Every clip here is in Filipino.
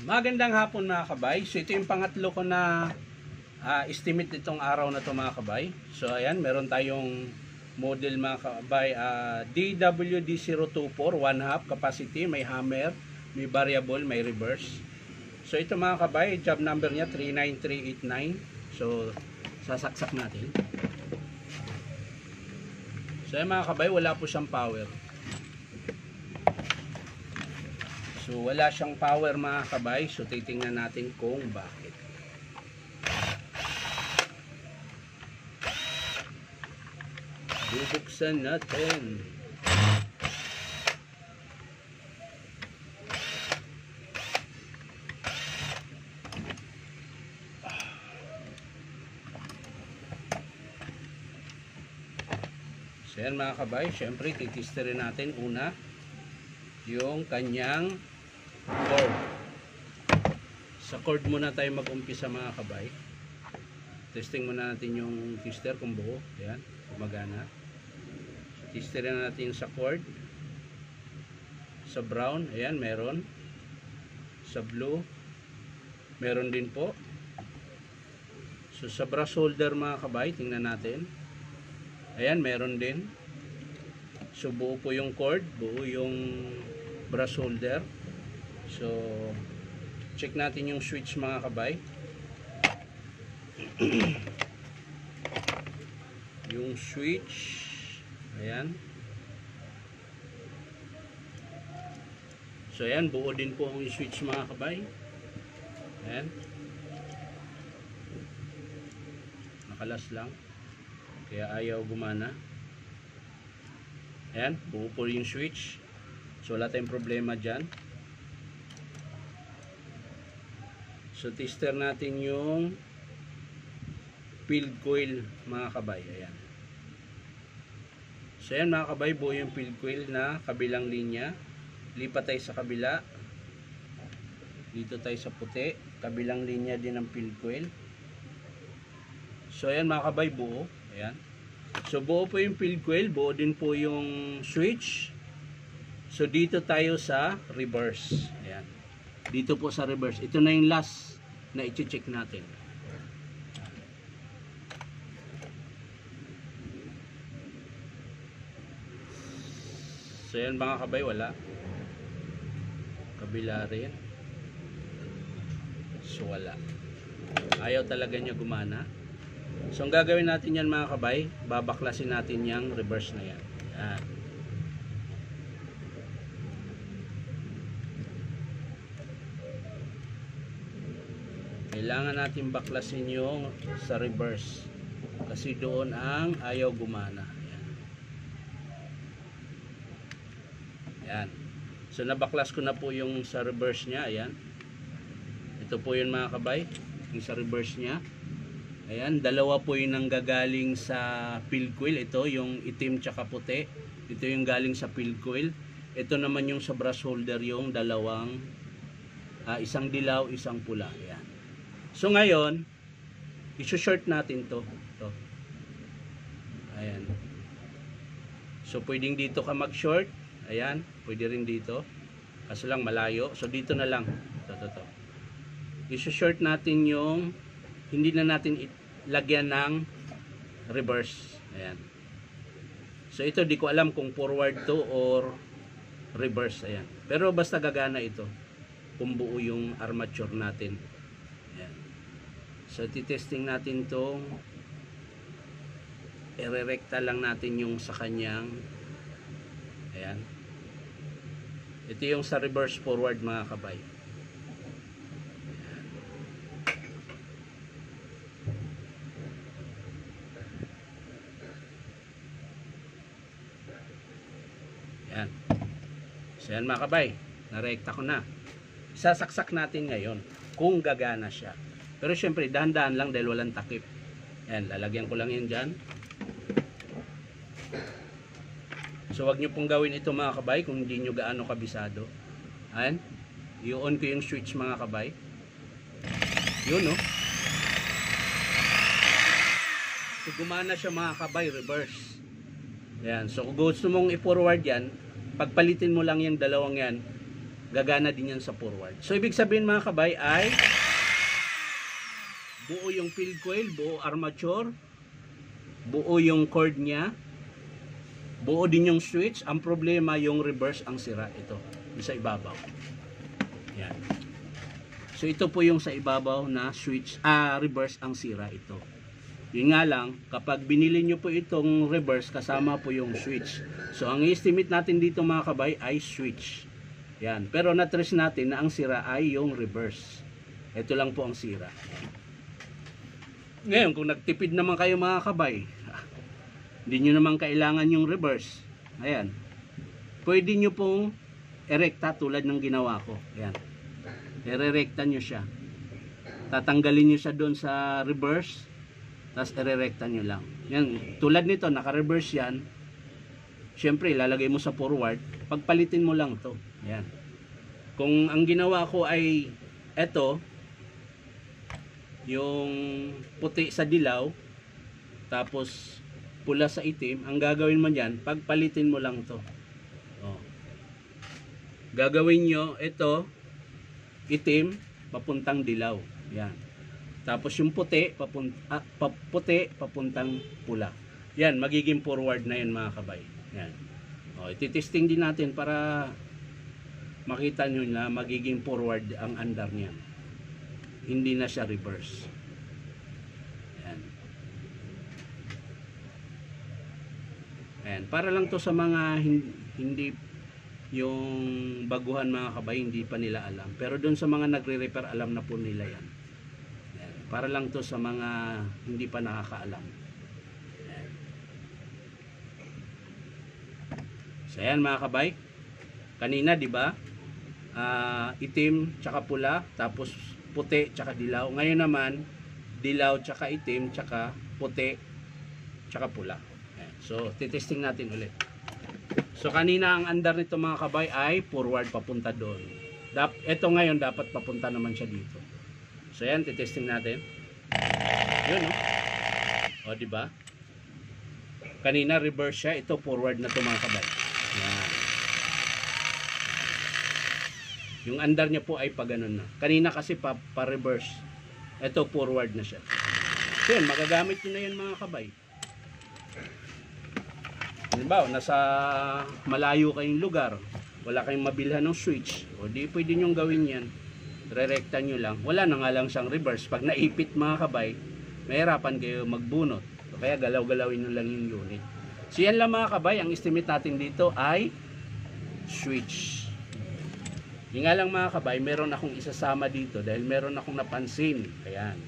Magandang hapon mga kabay. So ito yung pangatlo ko na estimate nitong araw na to mga kabay. So ayan, meron tayong model mga kabay, DWD024 1/2 capacity, may hammer, may variable, may reverse. So ito mga kabay, job number niya 39389. So sasaksak natin. So ayan mga kabay, wala po siyang power. So wala siyang power mga kabay. So titingnan natin kung bakit. Bubuksan natin. So yan mga kabay, syempre titisterin natin una yung kanyang cord. Sa cord muna tayo mag-umpisa mga kabay. Testing muna natin yung tester kung buo. Ayan, gumagana. So, testerin natin sa cord. Sa brown, ayan, meron. Sa blue, meron din po. So sa brass holder mga kabay, tingnan natin. Ayan, meron din. So buo po yung cord, buo yung brass holder. So check natin yung switch mga kabay. Yung switch, ayan. So ayan, buo din po ang switch mga kabay. Ayan. Nakalas lang, kaya ayaw gumana. Ayan, buo po yung switch. So wala tayong problema dyan. So tester natin yung field coil mga kabay. Ayan. So ayan mga kabay, buo yung field coil na kabilang linya. Lipat tayo sa kabila. Dito tayo sa puti. Kabilang linya din ng field coil. So ayan mga kabay, buo. Ayan. So buo po yung field coil, buo din po yung switch. So dito tayo sa reverse. Ayan. Dito po sa reverse. Ito na yung last na i-check natin. So yan mga kabay, wala. Kabila rin. So wala. Ayaw talaga niya gumana. So ang gagawin natin yan mga kabay, babaklasin natin yung reverse na yan. Yan. Kailangan natin baklasin yung sa reverse. Kasi doon ang ayaw gumana. Yan. Yan. So nabaklas ko na po yung sa reverse niya. Ayan. Ito po yun mga kabay. Yung sa reverse niya. Ayan, dalawa po yung nanggagaling sa field coil. Ito yung itim tsaka puti. Ito yung galing sa field coil. Ito naman yung sa brass holder, yung dalawang isang dilaw, isang pula. Ayan. So ngayon, i-short natin to. Ayan. So pwedeng dito ka mag-short. Ayan, pwede rin dito. Kaso lang malayo. So dito na lang. Ito. I-short natin yung hindi na natin lagyan ng reverse. Ayan. So ito di ko alam kung forward to or reverse. Ayan. Pero basta gagana ito kung buo yung armature natin. Ayan. So titesting natin tong irerekta lang natin yung sa kanyang. Ayan. Ito yung sa reverse forward mga kabay. Ayan. So yan mga kabay, narekta ko na. Sasaksak natin ngayon kung gagana siya. Pero syempre dahan-dahan lang dahil walang takip. Ayan, lalagyan ko lang yan dyan. So wag nyo pong gawin ito mga kabay kung hindi nyo gaano kabisado. Ayan, i-on ko yung switch mga kabay. Yun no. So gumana siya mga kabay, reverse. Ayan, so kung gusto mong i-forward yan, pagpalitin mo lang yung dalawang yan, gagana din yan sa forward. So ibig sabihin mga kabay ay buo yung field coil, buo armature, buo yung cord niya, buo din yung switch. Ang problema yung reverse ang sira, ito sa ibabaw. Yan. So ito po yung sa ibabaw na switch, reverse ang sira ito. Yun nga lang, kapag binili nyo po itong reverse, kasama po yung switch. So ang estimate natin dito mga kabay ay switch. Yan. Pero na-trace natin na ang sira ay yung reverse. Ito lang po ang sira. Ngayon, kung nagtipid naman kayo mga kabay, hindi nyo naman kailangan yung reverse. Ayan. Pwede nyo pong erekta tulad ng ginawa ko. Ayan. Ererekta nyo siya. Tatanggalin nyo siya doon sa reverse, tapos ererekta nyo lang. Yan. Tulad nito, naka-reverse yan. Siyempre, ilalagay mo sa forward. Pagpalitin mo lang to. Ayan. Kung ang ginawa ko ay eto, yung puti sa dilaw, tapos pula sa itim, ang gagawin mo dyan, pagpalitin mo lang to. Oh. Gagawin nyo, ito, itim, papuntang dilaw. Yan. Tapos yung puti, papuntang pula. Yan, magiging forward na yan mga kabay. Yan. Oh, ititesting din natin para makita nyo na magiging forward ang andar niyan. Hindi na siya reverse. Ayan. Ayan. Para lang to sa mga hindi yung baguhan mga kabay, hindi pa nila alam. Pero doon sa mga nagre-repair, alam na po nila yan. Ayan. Para lang to sa mga hindi pa nakakaalam. Ayan. So ayan mga kabay. Kanina di ba? Itim tsaka pula, tapos puti tsaka dilaw. Ngayon naman, dilaw tsaka itim tsaka puti tsaka pula. Ayan. So, titesting natin ulit. So, kanina ang andar nito mga kabay ay forward papunta doon. Ito ngayon dapat papunta naman siya dito. So, ayan, titesting natin. Yun, no? O, diba? Kanina reverse siya. Ito forward na ito mga kabay. Ayan. Yung andar niya po ay pa ganun na. Kanina kasi pa-reverse. Ito forward na siya. So yun, magagamit nyo na yan mga kabay. Halimbawa, nasa malayo kayong lugar, wala kayong mabilhan ng switch, o di pwede nyo gawin yan. Re-recta nyo lang. Wala na nga lang siyang reverse. Pag naipit mga kabay, mahirapan kayo magbunot. So, kaya galaw-galawin nyo lang yung unit. So yan lang mga kabay, ang estimate natin dito ay switch. Yung nga lang mga kabay, meron akong isasama dito dahil meron akong napansin. Ayan.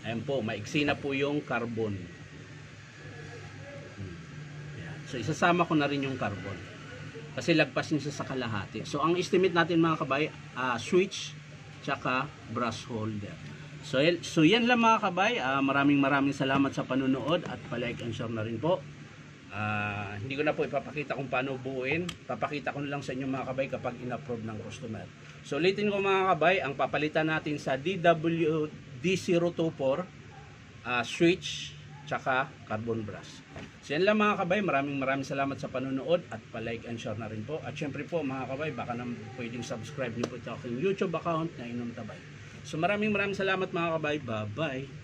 Ayan po, maiksi na po yung carbon. Ayan. So isasama ko na rin yung carbon. Kasi lagpas niya sa kalahati. So ang estimate natin mga kabay, switch, tsaka brush holder. So yan lang mga kabay. Maraming salamat sa panunood at palike and share na rin po. Hindi ko na po ipapakita kung paano buuin. Papakita ko na lang sa inyo mga kabay kapag in-approve ng customer. So ulitin ko mga kabay, ang papalitan natin sa DWD024 switch tsaka carbon brush. So yan lang mga kabay, maraming salamat sa panonood at palike and share na rin po. At syempre po mga kabay, baka na pwedeng subscribe niyo po sa aking YouTube account na Inom Tabay. So maraming salamat mga kabay. Bye bye.